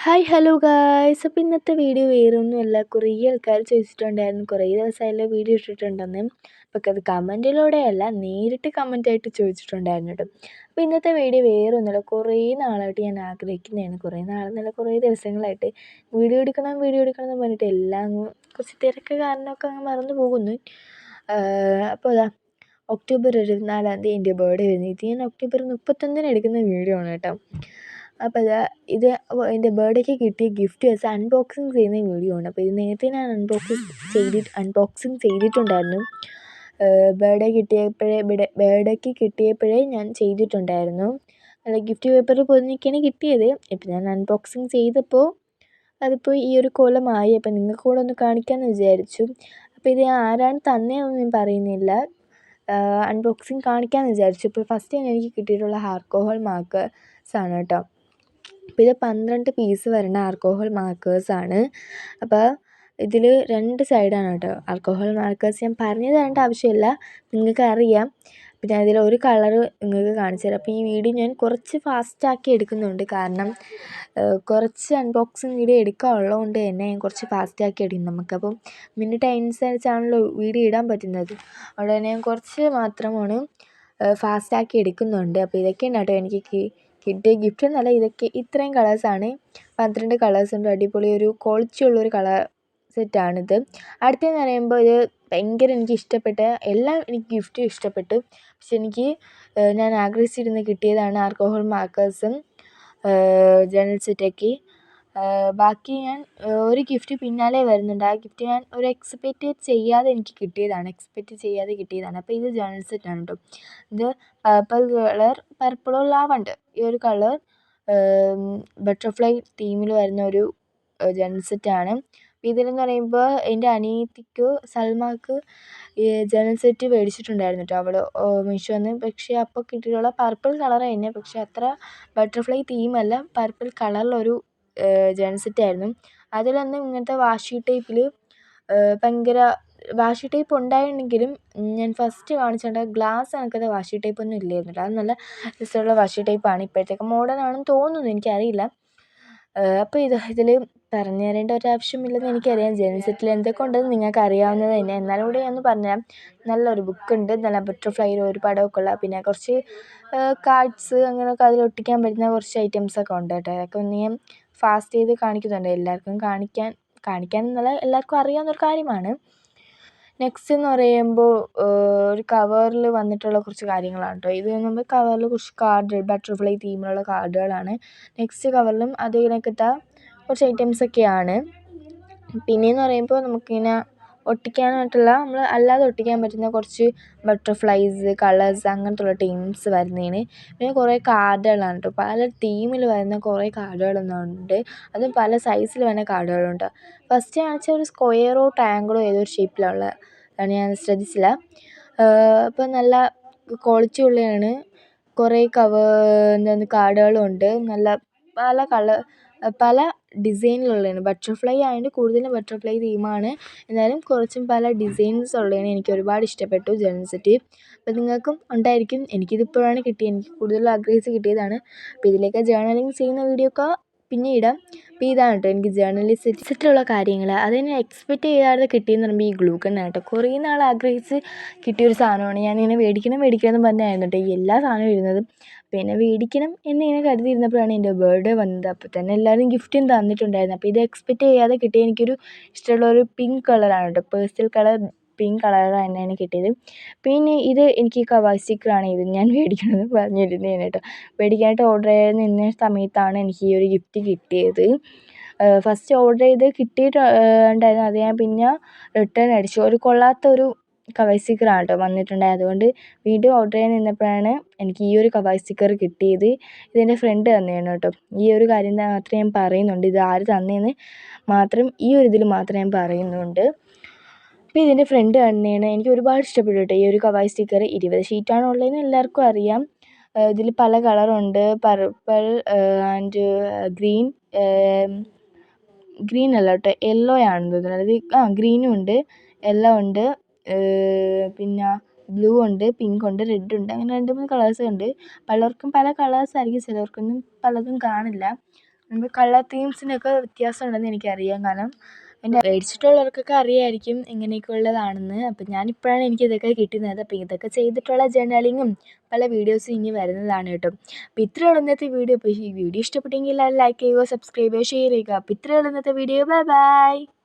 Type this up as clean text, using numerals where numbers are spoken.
Hi hello guys. അപ്പോൾ ഇന്നത്തെ video വേറൊന്നുമല്ല, കുറേ ആൾക്കാർ ചോദിച്ചിട്ടുണ്ടായിരുന്നു, കുറേ ദിവസമായല്ലോ വീഡിയോ ഇട്ടിട്ടുണ്ടെന്ന്. അപ്പോൾ അത് കമൻറ്റിലൂടെയല്ല, നേരിട്ട് കമൻറ്റായിട്ട് ചോദിച്ചിട്ടുണ്ടായിരുന്നു കേട്ടോ. അപ്പോൾ ഇന്നത്തെ വീഡിയോ വേറൊന്നുമല്ല, കുറേ നാളായിട്ട് ഞാൻ ആഗ്രഹിക്കുന്നതാണ്, കുറേ നാളെന്നല്ല കുറേ ദിവസങ്ങളായിട്ട് വീഡിയോ എടുക്കണം എന്ന് പറഞ്ഞിട്ട് എല്ലാം കുറച്ച് തിരക്ക് കാരണമൊക്കെ അങ്ങ് മറന്നു പോകുന്നു. അപ്പോൾ അതാ ഒക്ടോബർ 24 എൻ്റെ ബർത്ത്ഡേ വരുന്നത്. ഇത് ഞാൻ ഒക്ടോബർ 31 എടുക്കുന്ന വീഡിയോ ആണ് കേട്ടോ. അപ്പോൾ ഇത് എൻ്റെ ബർത്ത്ഡേക്ക് കിട്ടിയ ഗിഫ്റ്റ് വെച്ച് അൺബോക്സിങ് ചെയ്യുന്ന വീഡിയോ ആണ്. അപ്പോൾ ഇത് നേരത്തെ ഞാൻ അൺബോക്സിങ് ചെയ്തിട്ടുണ്ടായിരുന്നു. ബർത്ത്ഡേക്ക് കിട്ടിയപ്പോഴേ ഞാൻ ചെയ്തിട്ടുണ്ടായിരുന്നു. അല്ല, ഗിഫ്റ്റ് പേപ്പർ പൊതിഞ്ഞൊക്കെയാണ് കിട്ടിയത്. ഇപ്പം ഞാൻ അൺബോക്സിങ് ചെയ്തപ്പോൾ അതിപ്പോൾ ഈ ഒരു കോലമായി. അപ്പം നിങ്ങൾക്ക് കൂടെ ഒന്ന് കാണിക്കാമെന്ന് വിചാരിച്ചു. അപ്പോൾ ഇത് ആരാണ് തന്നതെന്നൊന്നും ഞാൻ പറയുന്നില്ല, അൺബോക്സിങ് കാണിക്കാമെന്ന് വിചാരിച്ചു. ഇപ്പോൾ ഫസ്റ്റ് തന്നെ എനിക്ക് കിട്ടിയിട്ടുള്ള ആൽക്കഹോൾ മാർക്കേഴ്സാണ് കേട്ടോ. അപ്പോൾ ഇത് 12 പീസ് വരുന്ന ആൽക്കഹോൾ മാർക്കേഴ്സാണ്. അപ്പോൾ ഇതിൽ 2 സൈഡാണ് കേട്ടോ ആൽക്കഹോൾ മാർക്കേഴ്സ്. ഞാൻ പറഞ്ഞു തരേണ്ട ആവശ്യമില്ല, നിങ്ങൾക്ക് അറിയാം. പിന്നെ അതിൽ ഒരു കളറ് നിങ്ങൾക്ക് കാണിച്ചു തരാം. അപ്പോൾ ഈ വീഡിയോ ഞാൻ കുറച്ച് ഫാസ്റ്റാക്കി എടുക്കുന്നുണ്ട്, കാരണം കുറച്ച് അൺബോക്സിങ് വീഡിയോ എടുക്കാനുള്ളതുകൊണ്ട് തന്നെ ഞാൻ കുറച്ച് ഫാസ്റ്റാക്കി എടുക്കും. നമുക്കപ്പം മിനിറ്റ് അനുസരിച്ചാണല്ലോ വീഡിയോ ഇടാൻ പറ്റുന്നത്. അതുകൊണ്ട് തന്നെ ഞാൻ കുറച്ച് മാത്രമാണ് ഫാസ്റ്റാക്കി എടുക്കുന്നുണ്ട്. അപ്പോൾ ഇതൊക്കെയാണ് കേട്ടോ എനിക്ക് കിട്ടിയ ഗിഫ്റ്റ് എന്നല്ല, ഇത്രയും കളേഴ്സാണ്. 12 കളേഴ്സുണ്ട്. അടിപൊളി ഒരു ക്വാളിറ്റി ഉള്ളൊരു കളർ സെറ്റാണിത്. അടുത്തതെന്ന് പറയുമ്പോൾ ഇത് ഭയങ്കര എനിക്ക് ഇഷ്ടപ്പെട്ട എല്ലാം എനിക്ക് ഗിഫ്റ്റ് ഇഷ്ടപ്പെട്ടു. പക്ഷെ ഞാൻ ആഗ്രഹിച്ചിരുന്ന് കിട്ടിയതാണ് ആൽക്കഹോൾ മാർക്കേഴ്സും ജേർണൽ സെറ്റൊക്കെ. ബാക്കി ഞാൻ ഒരു ഗിഫ്റ്റ് പിന്നാലെ വരുന്നുണ്ട്. ആ ഗിഫ്റ്റ് ഞാൻ ഒരു എക്സ്പെക്റ്റ് ചെയ്യാതെ കിട്ടിയതാണ്. അപ്പോൾ ഇത് ജേർണൽ സെറ്റാണ് കേട്ടോ. ഇത് പർപ്പിളോ ലാവണ്ട്, ഈ ഒരു കളർ ബട്ടർഫ്ലൈ തീമിൽ വരുന്ന ഒരു ജേർണൽ സെറ്റാണ്. ഇതിലെന്ന് പറയുമ്പോൾ എൻ്റെ അനിയത്തിക്ക് സൽമാക്ക് ഈ ജേർണൽ സെറ്റ് മേടിച്ചിട്ടുണ്ടായിരുന്നു കേട്ടോ അവൾ മീഷോന്ന്. പക്ഷേ അപ്പോൾ കിട്ടിയിട്ടുള്ള പർപ്പിൾ കളർ തന്നെ, പക്ഷേ അത്ര ബട്ടർഫ്ലൈ തീമല്ല, പർപ്പിൾ കളറിലൊരു ജേർണൽ സെറ്റായിരുന്നു. അതിലൊന്നും ഇങ്ങനത്തെ വാഷി ടൈപ്പിൽ ഭയങ്കര വാഷി ടൈപ്പ് ഉണ്ടായിരുന്നെങ്കിലും ഞാൻ ഫസ്റ്റ് കാണിച്ചിട്ട് ഗ്ലാസ് കണക്കത്തെ വാഷി ടൈപ്പൊന്നും ഇല്ലായിരുന്നു കേട്ടോ. അത് നല്ല രസമുള്ള വാഷി ടൈപ്പാണ്. ഇപ്പോഴത്തേക്ക് മോഡേൺ ആണെന്ന് തോന്നുന്നു, എനിക്കറിയില്ല. അപ്പോൾ ഇതിൽ പറഞ്ഞു തരേണ്ട ഒരാവശ്യമില്ലെന്ന് എനിക്കറിയാം. ജേർണൽ സെറ്റിൽ എന്തൊക്കെ ഉണ്ടെന്ന് നിങ്ങൾക്ക് അറിയാവുന്നത് തന്നെ, എന്നാലും കൂടി ഞാൻ പറഞ്ഞുതരാം. നല്ലൊരു ബുക്കുണ്ട്, നല്ല ബട്ടർഫ്ലൈയിൽ ഒരു പടമൊക്കെ ഉള്ള, പിന്നെ കുറച്ച് കാർഡ്സ് അങ്ങനെയൊക്കെ അതിൽ ഒട്ടിക്കാൻ പറ്റുന്ന കുറച്ച് ഐറ്റംസൊക്കെ ഉണ്ട് കേട്ടോ. അതൊക്കെ ഒന്ന് ഞാൻ ഫാസ്റ്റ് ചെയ്ത് കാണിക്കുന്നുണ്ട്, എല്ലാവർക്കും കാണിക്കാനെന്നല്ല, എല്ലാവർക്കും അറിയാവുന്നൊരു കാര്യമാണ്. നെക്സ്റ്റ് എന്ന് പറയുമ്പോൾ ഒരു കവറിൽ വന്നിട്ടുള്ള കുറച്ച് കാര്യങ്ങളാണ് കേട്ടോ. ഇത് നമ്മൾ കവറിൽ കുറച്ച് കാർഡ്, ബട്ടർഫ്ലൈ തീമിലുള്ള കാർഡുകളാണ്. നെക്സ്റ്റ് കവറിലും അതേ കണക്കത്തെ കുറച്ച് ഐറ്റംസൊക്കെയാണ്. പിന്നെയെന്ന് പറയുമ്പോൾ നമുക്കിങ്ങനെ ഒട്ടിക്കാനായിട്ടുള്ള, നമ്മൾ അല്ലാതെ ഒട്ടിക്കാൻ പറ്റുന്ന കുറച്ച് ബട്ടർഫ്ലൈസ്, കളേഴ്സ് അങ്ങനത്തുള്ള ടീംസ് വരുന്നതിന്. പിന്നെ കുറേ കാർഡുകളാണ് കേട്ടോ. പല തീമിൽ വരുന്ന കുറേ കാർഡുകളൊന്നുണ്ട്, അതും പല സൈസിൽ വരുന്ന കാർഡുകളുണ്ട്. ഫസ്റ്റ് കാണിച്ച ഒരു സ്ക്വയറോ ട്രയാങ്കിളോ ഏതൊരു ഷേപ്പിലുള്ള അതാണ്, ഞാൻ ശ്രദ്ധിച്ചില്ല. അപ്പോൾ നല്ല ക്വാളിറ്റി ഉള്ളതാണ്. കുറേ കാർഡുകളും ഉണ്ട്, നല്ല പല ഡിസൈനിലുള്ളതാണ്. ബട്ടർഫ്ലൈ ആയതുകൊണ്ട് കൂടുതലും ബട്ടർഫ്ലൈ തീമാണ്, എന്നാലും കുറച്ചും പല ഡിസൈൻസ് ഉള്ളതാണ്. എനിക്ക് ഒരുപാട് ഇഷ്ടപ്പെട്ടു ജേർണൽ സെറ്റ്. അപ്പോൾ നിങ്ങൾക്കും ഉണ്ടായിരിക്കും. എനിക്കിതിപ്പോഴാണ് കിട്ടിയത്, എനിക്ക് കൂടുതൽ ആഗ്രഹിച്ച് കിട്ടിയതാണ്. അപ്പോൾ ഇതിലേക്ക് ജേർണലിങ് ചെയ്യുന്ന വീഡിയോ ഒക്കെ പിന്നെ ഇടാം. അപ്പോൾ ഇതാണ് കേട്ടോ എനിക്ക് ജേർണലിൽ സെറ്റിലുള്ള കാര്യങ്ങൾ. അതിന് എക്സ്പെക്റ്റ് ചെയ്യാതെ കിട്ടിയെന്ന് പറയുമ്പോൾ ഈ ഗ്ലൂ ഗണ്ണാണ് കേട്ടോ. കുറേ നാൾ ആഗ്രഹിച്ച് കിട്ടിയൊരു സാധനമാണ്. ഞാനിങ്ങനെ മേടിക്കണം എന്ന് പറഞ്ഞായിരുന്നു കേട്ടോ ഈ എല്ലാ സാധനവും ഇരുന്നത്. പിന്നെ മേടിക്കണം എന്നിങ്ങനെ കരുതിയിരുന്നപ്പോഴാണ് എൻ്റെ ബർത്ത്ഡേ വന്നത്. അപ്പോൾ തന്നെ എല്ലാവരും ഗിഫ്റ്റും തന്നിട്ടുണ്ടായിരുന്നു. അപ്പോൾ ഇത് എക്സ്പെക്റ്റ് ചെയ്യാതെ കിട്ടിയ എനിക്കൊരു ഇഷ്ടമുള്ളൊരു പിങ്ക് കളറാണ് കേട്ടോ, പേസ്റ്റൽ കളർ പിങ്ക് കളർ തന്നെയാണ് കിട്ടിയത്. പിന്നെ ഇത് എനിക്ക് കവായി സ്റ്റിക്കറാണ്, ഇത് ഞാൻ മേടിക്കണമെന്ന് പറഞ്ഞിരുന്നതാണ് കേട്ടോ. മേടിക്കാനായിട്ട് ഓർഡർ ചെയ്ത് നിന്ന സമയത്താണ് എനിക്ക് ഈ ഒരു ഗിഫ്റ്റ് കിട്ടിയത്. ഫസ്റ്റ് ഓർഡർ ചെയ്ത് കിട്ടിയിട്ടുണ്ടായിരുന്നു, അത് ഞാൻ പിന്നെ റിട്ടേൺ അടിച്ചു. ഒരു കൊള്ളാത്തൊരു കവായി സ്റ്റിക്കറാണ് കേട്ടോ വന്നിട്ടുണ്ടായത്. അതുകൊണ്ട് വീണ്ടും ഓർഡർ ചെയ്യാൻ നിന്നപ്പോഴാണ് എനിക്ക് ഈ ഒരു കവായി സ്റ്റിക്കർ കിട്ടിയത്. ഇതെൻ്റെ ഫ്രണ്ട് തന്നെയാണ് കേട്ടോ. ഈ ഒരു കാര്യം മാത്രമേ ഞാൻ പറയുന്നുണ്ട്, ഇത് ആര് തന്നതെന്ന് മാത്രം ഈ ഒരു ഇതിൽ മാത്രം ഞാൻ പറയുന്നുണ്ട്. അപ്പോൾ ഇതിൻ്റെ ഫ്രണ്ട് തന്നെയാണ്. എനിക്ക് ഒരുപാട് ഇഷ്ടപ്പെട്ടു കേട്ടോ ഈ ഒരു കവായി സ്റ്റിക്കർ. 20 ഷീറ്റാണ് ഉള്ളതെന്ന് എല്ലാവർക്കും അറിയാം. ഇതിൽ പല കളറുണ്ട്, പർപ്പിൾ ആൻഡ് ഗ്രീൻ അല്ല കേട്ടോ, യെല്ലോ ആണെന്ന് തോന്നുന്നു. അതായത് ഗ്രീനും ഉണ്ട്, യെല്ലോ ഉണ്ട്, പിന്നെ ബ്ലൂ ഉണ്ട്, പിങ്ക് ഉണ്ട്, റെഡ് ഉണ്ട്, അങ്ങനെ 2-3 കളേഴ്സ് ഉണ്ട്. പലർക്കും പല കളേഴ്സ് ആയിരിക്കും, ചിലവർക്കൊന്നും പലതും കാണില്ല. നമുക്ക് കളർ തീംസിനൊക്കെ വ്യത്യാസം ഉണ്ടെന്ന് എനിക്കറിയാം. കാരണം എൻ്റെ മേടിച്ചിട്ടുള്ളവർക്കൊക്കെ അറിയായിരിക്കും എങ്ങനെയൊക്കെ ഉള്ളതാണെന്ന്. അപ്പം ഞാനിപ്പോഴാണ് എനിക്കിതൊക്കെ കിട്ടുന്നത്. അപ്പോൾ ഇതൊക്കെ ചെയ്തിട്ടുള്ള ജേർണലിങ്ങും പല വീഡിയോസും ഇനി വരുന്നതാണ് കേട്ടോ. അപ്പോൾ ഇത്രയുള്ള ഇന്നത്തെ വീഡിയോ. അപ്പോൾ ഈ വീഡിയോ ഇഷ്ടപ്പെട്ടെങ്കിൽ ലൈക്ക് ചെയ്യുക, സബ്സ്ക്രൈബ് ചെയ്യുക, ഷെയർ ചെയ്യുക. അപ്പോൾ ഇത്രയുള്ള ഇന്നത്തെ വീഡിയോ. Bye bye.